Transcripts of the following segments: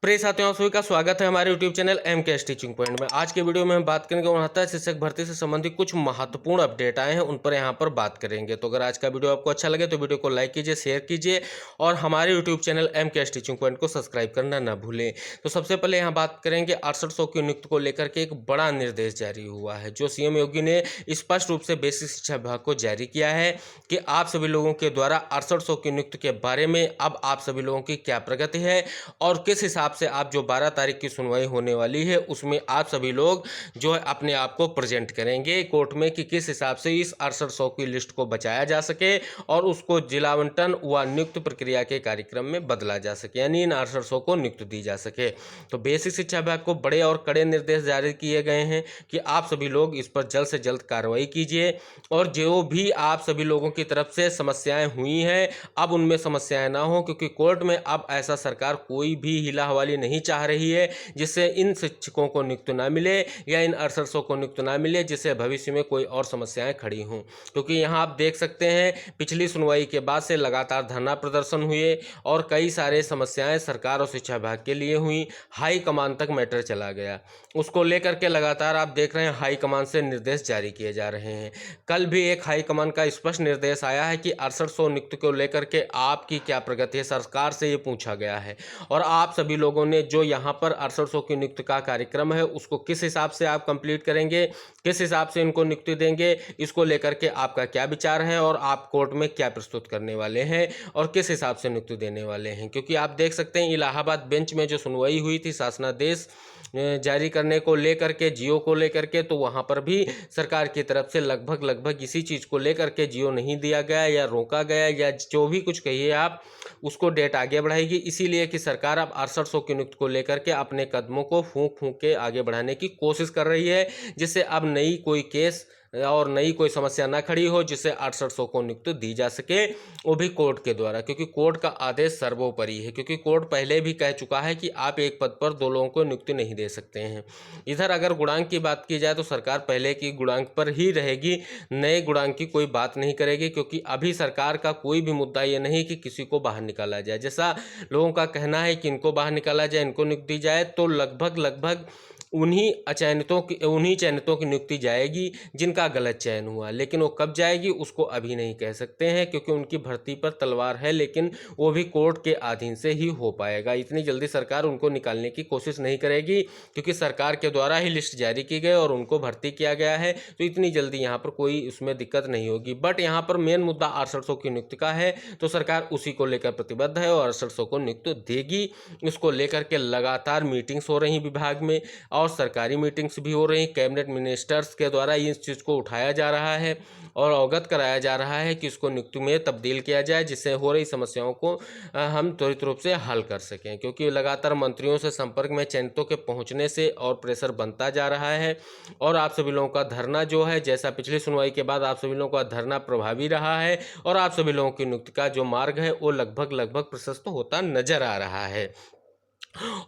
प्रिय साथियों, आप सभी का स्वागत है हमारे YouTube channel MK teaching point में। आज के वीडियो में हम बात करेंगे 69 शिक्षक भर्ती से संबंधित कुछ महत्वपूर्ण अपडेट आए हैं, उन पर यहाँ पर बात करेंगे। तो अगर आज का वीडियो आपको अच्छा लगे तो वीडियो को लाइक कीजिए, शेयर कीजिए और हमारे YouTube channel MK teaching point को सब्सक्राइब करना ना भूलें। तो सबसे पहले यहाँ बात करेंगे 6800 की नियुक्ति को लेकर के एक बड़ा निर्देश जारी हुआ है, जो CM योगी ने स्पष्ट रूप से बेसिक शिक्षा विभाग को जारी किया है कि आप सभी लोगों के द्वारा 6800 की नियुक्ति के बारे में अब आप सभी लोगों की क्या प्रगति है और किस हिसाब से आप जो 12 तारीख की सुनवाई होने वाली है उसमें आप सभी लोग जो है अपने आप को प्रेजेंट करेंगे कोर्ट में कि किस हिसाब से इस 6800 की लिस्ट को बचाया जा सके और उसको जिला आवंटन व नियुक्ति प्रक्रिया के कार्यक्रम में बदला जा सके, यानी इन 6800 को नियुक्ति दी जा सके। तो बेसिक शिक्षा विभाग को बड़े और कड़े निर्देश जारी किए गए हैं कि आप सभी लोग इस पर जल्द से जल्द कार्रवाई कीजिए और जो भी आप सभी लोगों की तरफ से समस्याएं हुई हैं अब उनमें समस्याएं ना हो, क्योंकि कोर्ट में अब ऐसा सरकार कोई भी हिला हवाली नहीं चाह रही है जिससे इन शिक्षकों को नियुक्ति ना मिले या इन 6800 को नियुक्ति ना मिले, जिससे भविष्य में कोई और समस्याएं खड़ी हों। क्योंकि यहाँ आप देख सकते हैं पिछली सुनवाई के बाद से लगातार धरना प्रदर्शन हुए और कई सारे समस्याएं सरकार और शिक्षा विभाग के लिए हुई। हाई कमान तक मैटर चला गया, उसको लेकर के लगातार आप देख रहे हैं हाई कमान से निर्देश जारी किए जा रहे हैं। कल भी एक हाई कमान का स्पष्ट निर्देश आया है कि 6800 नियुक्ति को लेकर के आपकी क्या प्रगति है, सरकार से ये पूछा गया है और आप सभी लोगों ने जो यहाँ पर 6800 की नियुक्ति का कार्यक्रम है उसको किस हिसाब से आप कंप्लीट करेंगे, किस हिसाब से इनको नियुक्ति देंगे, इसको लेकर के आपका क्या विचार है और आप कोर्ट में क्या प्रस्तुत करने वाले हैं और किस हिसाब से नियुक्ति देने वाले हैं। क्योंकि आप देख सकते हैं इलाहाबाद बेंच में जो सुनवाई हुई थी शासनादेश जारी करने को लेकर के, जियो को लेकर के, तो वहाँ पर भी सरकार की तरफ से लगभग इसी चीज़ को लेकर के जियो नहीं दिया गया या रोका गया या जो भी कुछ कहिए आप उसको डेट आगे बढ़ाएगी, इसीलिए कि सरकार अब 6800 की नियुक्ति को लेकर के अपने कदमों को फूंक के आगे बढ़ाने की कोशिश कर रही है, जिससे अब नई कोई केस और नई कोई समस्या ना खड़ी हो, जिससे 6800 को नियुक्ति दी जा सके, वो भी कोर्ट के द्वारा। क्योंकि कोर्ट का आदेश सर्वोपरि है, क्योंकि कोर्ट पहले भी कह चुका है कि आप एक पद पर दो लोगों को नियुक्ति नहीं दे सकते हैं। इधर अगर गुणांक की बात की जाए तो सरकार पहले की गुणांक पर ही रहेगी, नए गुणांक की कोई बात नहीं करेगी, क्योंकि अभी सरकार का कोई भी मुद्दा ये नहीं कि किसी को बाहर निकाला जाए। जैसा लोगों का कहना है कि इनको बाहर निकाला जाए, इनको नियुक्ति दी जाए, तो लगभग उन्हीं चयनितों की नियुक्ति जाएगी जिनका गलत चयन हुआ, लेकिन वो कब जाएगी उसको अभी नहीं कह सकते हैं, क्योंकि उनकी भर्ती पर तलवार है, लेकिन वो भी कोर्ट के अधीन से ही हो पाएगा। इतनी जल्दी सरकार उनको निकालने की कोशिश नहीं करेगी, क्योंकि सरकार के द्वारा ही लिस्ट जारी की गई और उनको भर्ती किया गया है, तो इतनी जल्दी यहाँ पर कोई उसमें दिक्कत नहीं होगी। बट यहाँ पर मेन मुद्दा 6800 की नियुक्ति का है, तो सरकार उसी को लेकर प्रतिबद्ध है और 6800 को नियुक्ति देगी। इसको लेकर के लगातार मीटिंग्स हो रही विभाग में और सरकारी मीटिंग्स भी हो रही, कैबिनेट मिनिस्टर्स के द्वारा इस चीज़ को उठाया जा रहा है और अवगत कराया जा रहा है कि इसको नियुक्ति में तब्दील किया जाए, जिससे हो रही समस्याओं को हम त्वरित रूप से हल कर सकें। क्योंकि लगातार मंत्रियों से संपर्क में चयनितों के पहुंचने से और प्रेशर बनता जा रहा है और आप सभी लोगों का धरना जो है, जैसा पिछली सुनवाई के बाद आप सभी लोगों का धरना प्रभावी रहा है और आप सभी लोगों की नियुक्ति का जो मार्ग है वो लगभग प्रशस्त होता नजर आ रहा है।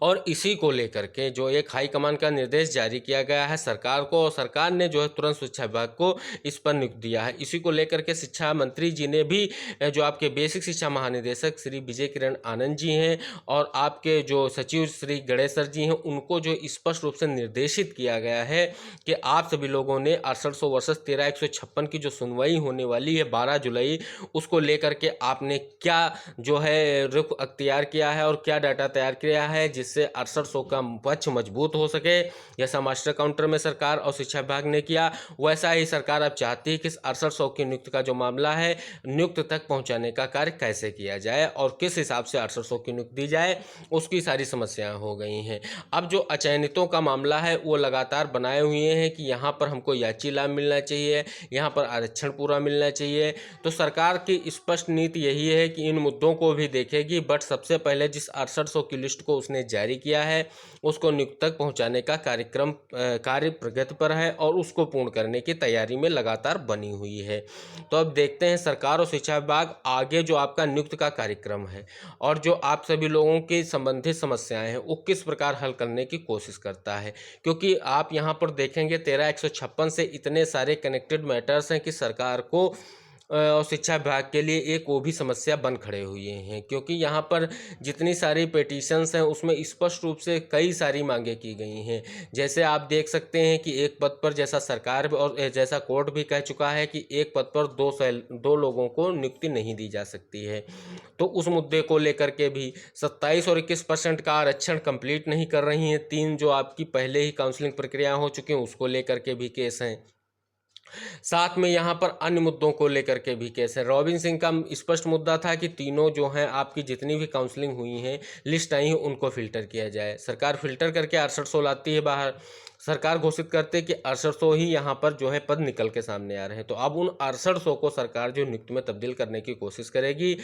और इसी को लेकर के जो एक हाई कमान का निर्देश जारी किया गया है सरकार को, और सरकार ने जो है तुरंत शिक्षा विभाग को इस पर नियुक्त दिया है। इसी को लेकर के शिक्षा मंत्री जी ने भी जो आपके बेसिक शिक्षा महानिदेशक श्री विजय किरण आनंद जी हैं और आपके जो सचिव श्री गणेशर जी हैं, उनको जो स्पष्ट रूप से निर्देशित किया गया है कि आप सभी लोगों ने 6800 वर्सेस 13156 की जो सुनवाई होने वाली है 12 जुलाई, उसको लेकर के आपने क्या जो है रुख अख्तियार किया है और क्या डाटा तैयार किया है, जिससे 6800 का पक्ष मजबूत हो सके। जैसा मास्टर काउंटर में सरकार और शिक्षा विभाग ने किया, वैसा ही सरकार अब चाहती है कि 6800 की नियुक्ति का जो मामला है नियुक्त तक पहुंचाने का कार्य कैसे किया जाए और किस हिसाब से 6800 की नियुक्ति दी जाए, उसकी सारी समस्याएं हो गई हैं। अब जो अचयनितों का मामला है वो लगातार बनाए हुए हैं कि यहाँ पर हमको याची लाभ मिलना चाहिए, यहाँ पर आरक्षण पूरा मिलना चाहिए। तो सरकार की स्पष्ट नीति यही है कि इन मुद्दों को भी देखेगी, बट सबसे पहले जिस 6800 की लिस्ट को उसने जारी किया है उसको नियुक्त तक पहुंचाने का कार्य प्रगति पर है और उसको पूर्ण करने की तैयारी में लगातार बनी हुई है। तो अब देखते हैं सरकार और शिक्षा विभाग आगे जो आपका नियुक्त का कार्यक्रम है और जो आप सभी लोगों की संबंधित समस्याएं हैं वो किस प्रकार हल करने की कोशिश करता है। क्योंकि आप यहाँ पर देखेंगे 13156 से इतने सारे कनेक्टेड मैटर्स हैं कि सरकार को और शिक्षा विभाग के लिए एक वो भी समस्या बन खड़े हुए हैं, क्योंकि यहाँ पर जितनी सारी पिटीशंस हैं उसमें स्पष्ट रूप से कई सारी मांगें की गई हैं। जैसे आप देख सकते हैं कि एक पद पर, जैसा सरकार और जैसा कोर्ट भी कह चुका है कि एक पद पर दो लोगों को नियुक्ति नहीं दी जा सकती है, तो उस मुद्दे को लेकर के भी 27 और 21% का आरक्षण कंप्लीट नहीं कर रही हैं। 3 जो आपकी पहले ही काउंसलिंग प्रक्रिया हो चुकी हैं उसको लेकर के भी केस हैं। साथ में यहाँ पर अन्य मुद्दों को लेकर के भी केस है। रॉबिन सिंह का स्पष्ट मुद्दा था कि तीनों जो हैं आपकी जितनी भी काउंसलिंग हुई हैं, लिस्ट आई है, उनको फिल्टर किया जाए। सरकार फिल्टर करके 6800 लाती है बाहर। सरकार घोषित करते कि 6800 ही यहाँ पर जो है पद निकल के सामने आ रहे हैं, तो अब उन 6800 को सरकार जो नियुक्ति में तब्दील करने की कोशिश करेगी,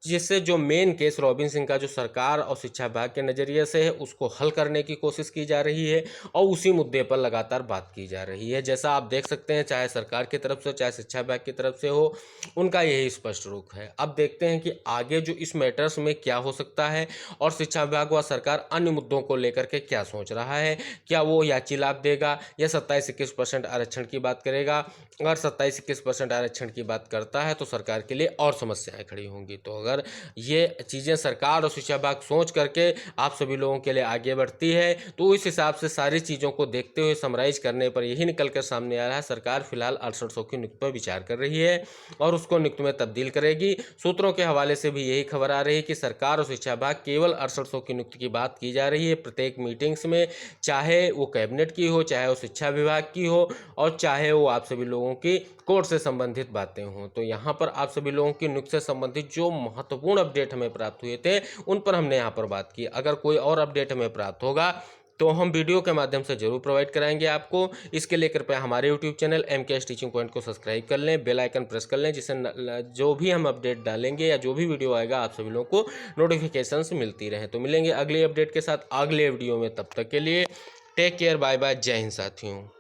जिससे जो मेन केस रॉबिन सिंह का जो सरकार और शिक्षा विभाग के नज़रिए से है उसको हल करने की कोशिश की जा रही है और उसी मुद्दे पर लगातार बात की जा रही है। जैसा आप देख सकते हैं, चाहे सरकार की तरफ से चाहे शिक्षा विभाग की तरफ से हो, उनका यही स्पष्ट रुख है। अब देखते हैं कि आगे जो इस मैटर्स में क्या हो सकता है और शिक्षा विभाग व सरकार अन्य मुद्दों को लेकर के क्या सोच रहा है। क्या वो याची लाभ देगा या 27-21% आरक्षण की बात करेगा। अगर 27-21% आरक्षण की बात करता है तो सरकार के लिए और समस्याएं खड़ी होंगी। तो अगर ये चीज़ें सरकार और शिक्षा विभाग सोच करके आप सभी लोगों के लिए आगे बढ़ती है, तो इस हिसाब से सारी चीज़ों को देखते हुए समराइज करने पर यही निकल कर सामने आ रहा है, सरकार फिलहाल 6800 की नियुक्ति पर विचार कर रही है और उसको नियुक्ति में तब्दील करेगी। सूत्रों के हवाले से भी यही खबर आ रही है कि सरकार और शिक्षा विभाग केवल 6800 की नियुक्ति की बात की जा रही है प्रत्येक मीटिंग्स में, चाहे वो कैबिनेट की हो, चाहे वो शिक्षा विभाग की हो और चाहे वो आप सभी लोगों की कोर्ट से संबंधित बातें हों। तो यहाँ पर आप सभी लोगों की नियुक्ति से संबंधित जो महत्वपूर्ण अपडेट हमें प्राप्त हुए थे उन पर हमने यहाँ पर बात की। अगर कोई और अपडेट हमें प्राप्त होगा तो हम वीडियो के माध्यम से जरूर प्रोवाइड कराएंगे आपको। इसके लिए कृपया हमारे YouTube channel MKS teaching point को सब्सक्राइब कर लें, बेल आइकन प्रेस कर लें, जिससे जो भी हम अपडेट डालेंगे या जो भी वीडियो आएगा आप सभी लोगों को नोटिफिकेशंस मिलती रहें। तो मिलेंगे अगले अपडेट के साथ अगले वीडियो में, तब तक के लिए टेक केयर, बाय बाय, जय हिंद साथियों।